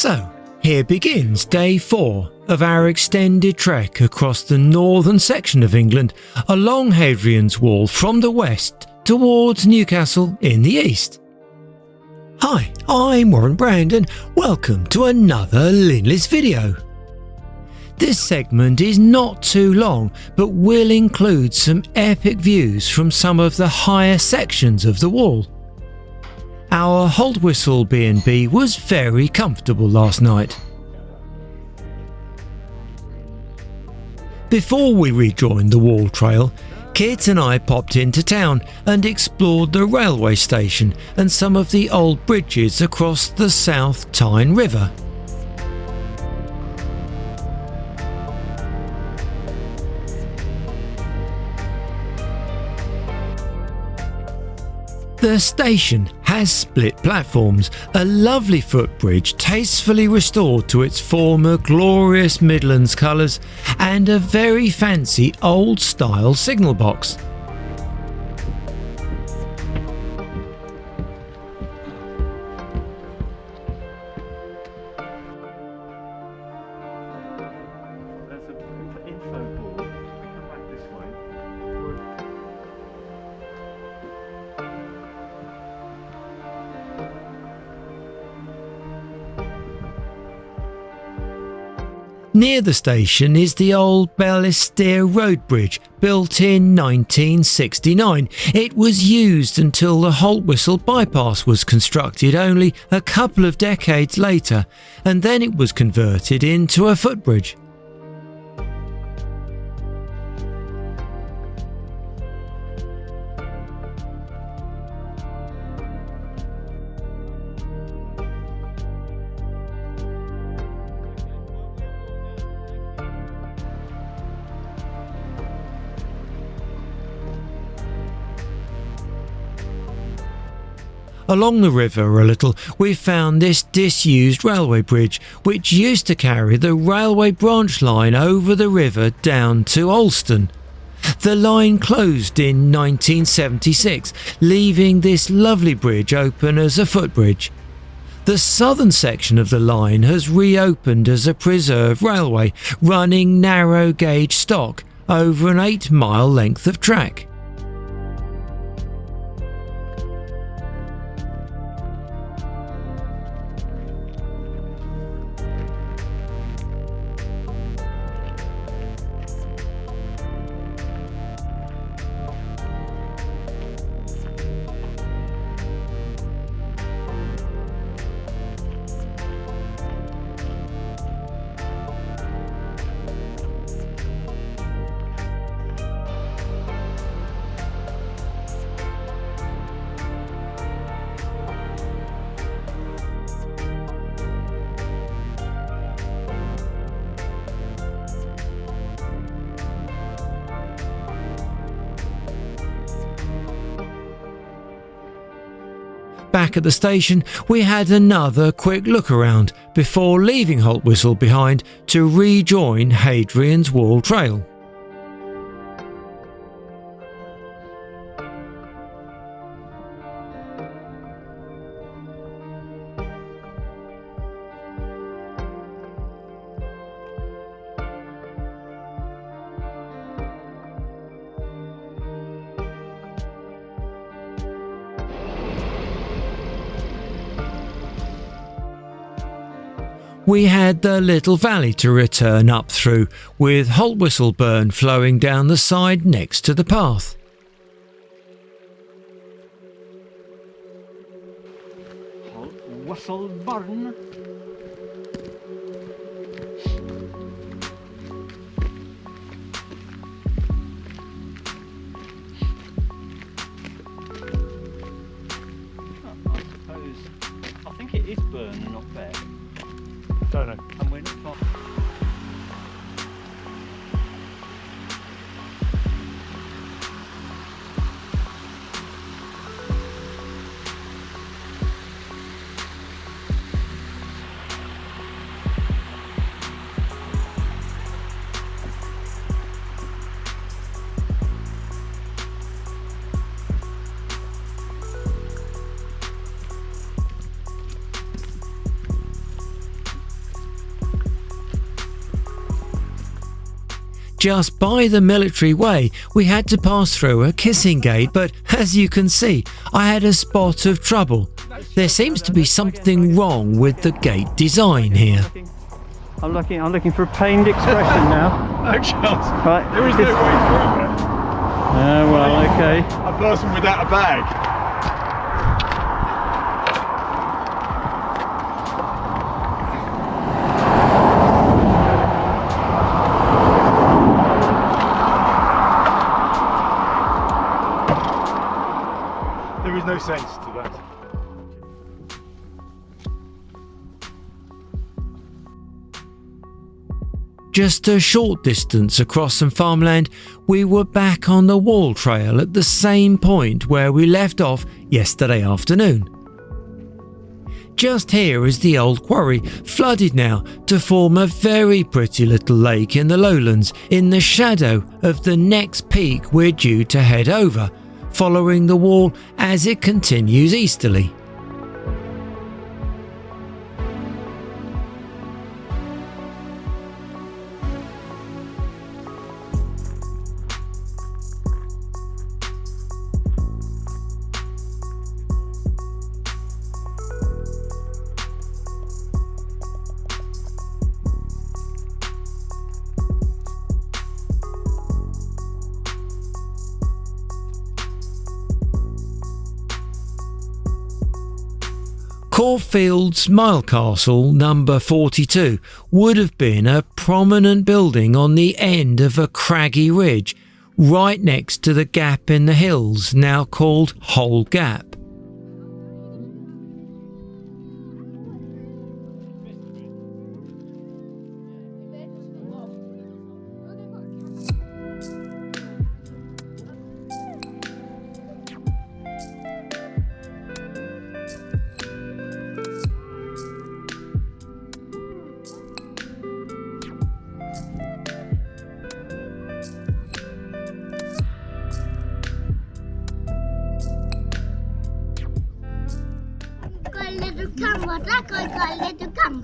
So, here begins day 4 of our extended trek across the northern section of England along Hadrian's Wall from the west towards Newcastle in the east. Hi, I'm Warren Brand and welcome to another Linleys video. This segment is not too long but will include some epic views from some of the higher sections of the wall. Our Haltwhistle B&B was very comfortable last night. Before we rejoined the wall trail, Kit and I popped into town and explored the railway station and some of the old bridges across the South Tyne River. The station has split platforms, a lovely footbridge tastefully restored to its former glorious Midlands colours, and a very fancy old-style signal box. Near the station is the old Bellister road bridge, built in 1969. It was used until the Haltwhistle bypass was constructed only a couple of decades later, and then it was converted into a footbridge. Along the river a little, we found this disused railway bridge, which used to carry the railway branch line over the river down to Alston. The line closed in 1976, leaving this lovely bridge open as a footbridge. The southern section of the line has reopened as a preserved railway, running narrow gauge stock over an 8-mile length of track. Back at the station, we had another quick look around before leaving Haltwhistle behind to rejoin Hadrian's Wall Trail. We had the little valley to return up through, with Haltwhistle burn flowing down the side next to the path. Haltwhistle burn. I think it is burn and not bear. Don't know. And we're not far. just by the military way, we had to pass through a kissing gate, but as you can see, I had a spot of trouble. There seems to be something wrong with the gate design here. I'm looking for a pained expression now. No chance. Right. There is no way through it. Well, okay. A person without a bag. There is no sense to that. Just a short distance across some farmland, we were back on the wall trail at the same point where we left off yesterday afternoon. Just here is the old quarry, flooded now to form a very pretty little lake in the lowlands in the shadow of the next peak we're due to head over, following the wall as it continues easterly. Caulfield's Mile Castle number 42 would have been a prominent building on the end of a craggy ridge right next to the gap in the hills now called Hole Gap.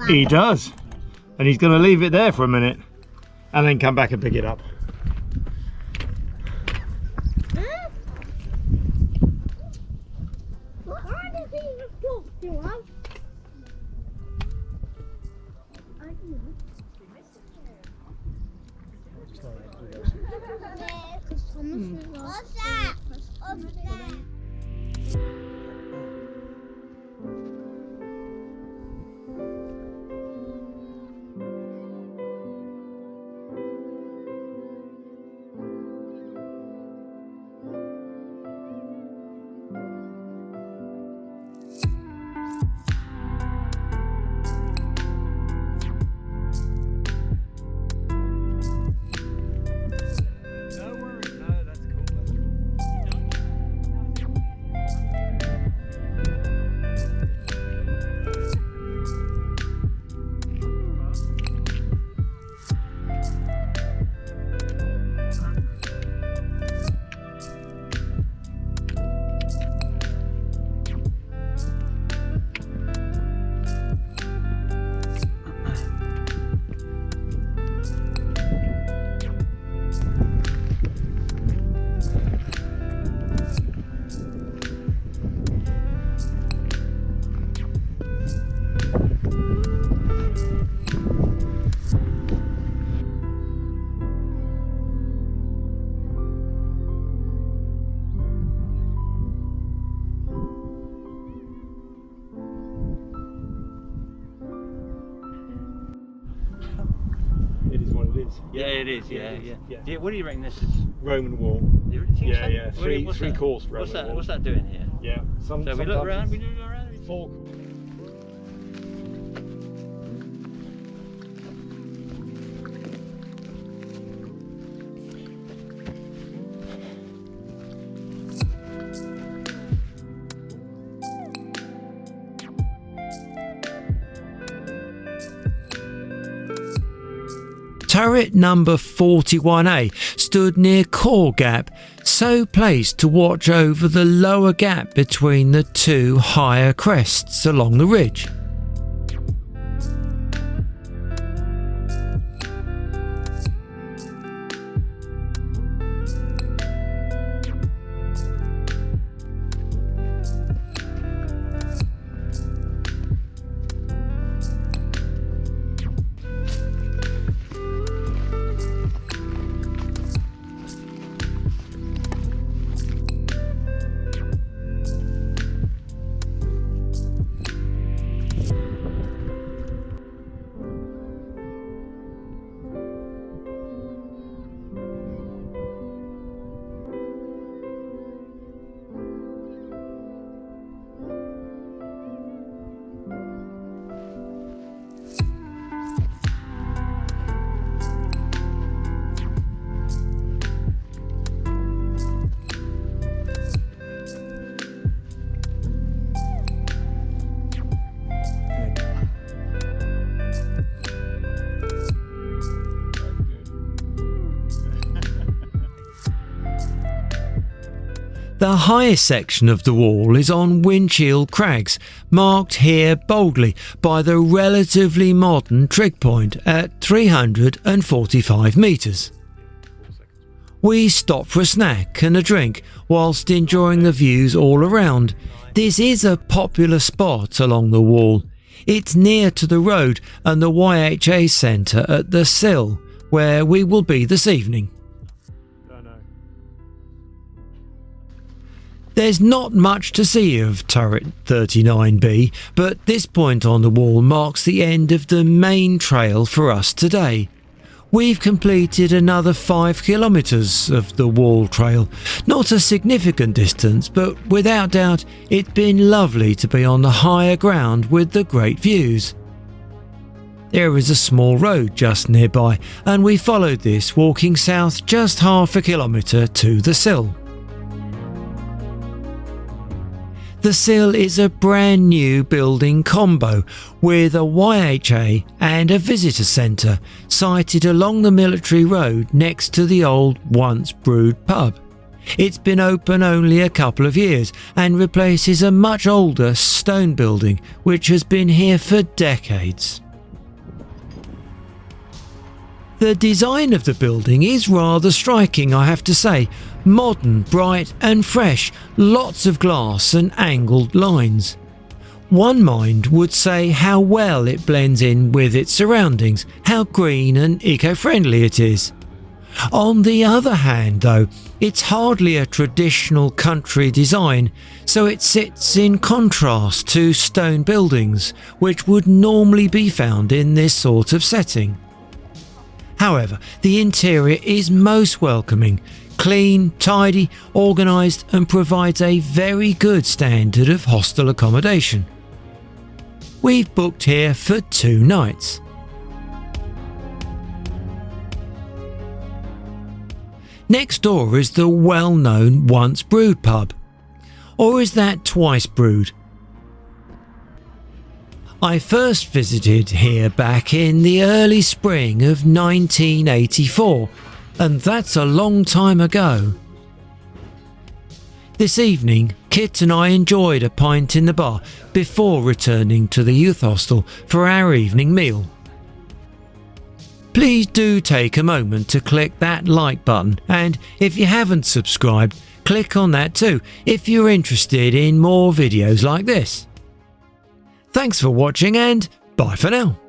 He does, and he's going to leave it there for a minute and then come back and pick it up. What's that? Yeah, it is. Yeah. What do you reckon this is? Roman wall. You think so? Yeah. Three that? course Roman wall. What's that doing here? Yeah. So we look around. Four. Turret number 41A stood near Core Gap, so placed to watch over the lower gap between the two higher crests along the ridge. The highest section of the wall is on Windshield Crags, marked here boldly by the relatively modern trig point at 345 metres. We stop for a snack and a drink whilst enjoying the views all around. This is a popular spot along the wall. It's near to the road and the YHA centre at the Sill, where we will be this evening. There's not much to see of turret 39B, but this point on the wall marks the end of the main trail for us today. We've completed another 5 kilometres of the wall trail. Not a significant distance, but without doubt it's been lovely to be on the higher ground with the great views. There is a small road just nearby, and we followed this, walking south just half a kilometre to the Sill. The Sill is a brand new building combo with a YHA and a visitor centre sited along the military road next to the old Once Brewed pub. It's been open only a couple of years and replaces a much older stone building which has been here for decades. The design of the building is rather striking, I have to say. Modern, bright and fresh, lots of glass and angled lines. One mind would say how well it blends in with its surroundings, how green and eco-friendly it is. On the other hand though, it's hardly a traditional country design, so it sits in contrast to stone buildings, which would normally be found in this sort of setting. However, the interior is most welcoming, clean, tidy, organised and provides a very good standard of hostel accommodation. We've booked here for 2 nights. Next door is the well-known Once Brewed pub. Or is that Twice Brewed? I first visited here back in the early spring of 1984, and that's a long time ago. This evening, Kit and I enjoyed a pint in the bar before returning to the youth hostel for our evening meal. Please do take a moment to click that like button, and if you haven't subscribed, click on that too if you're interested in more videos like this. Thanks for watching and bye for now.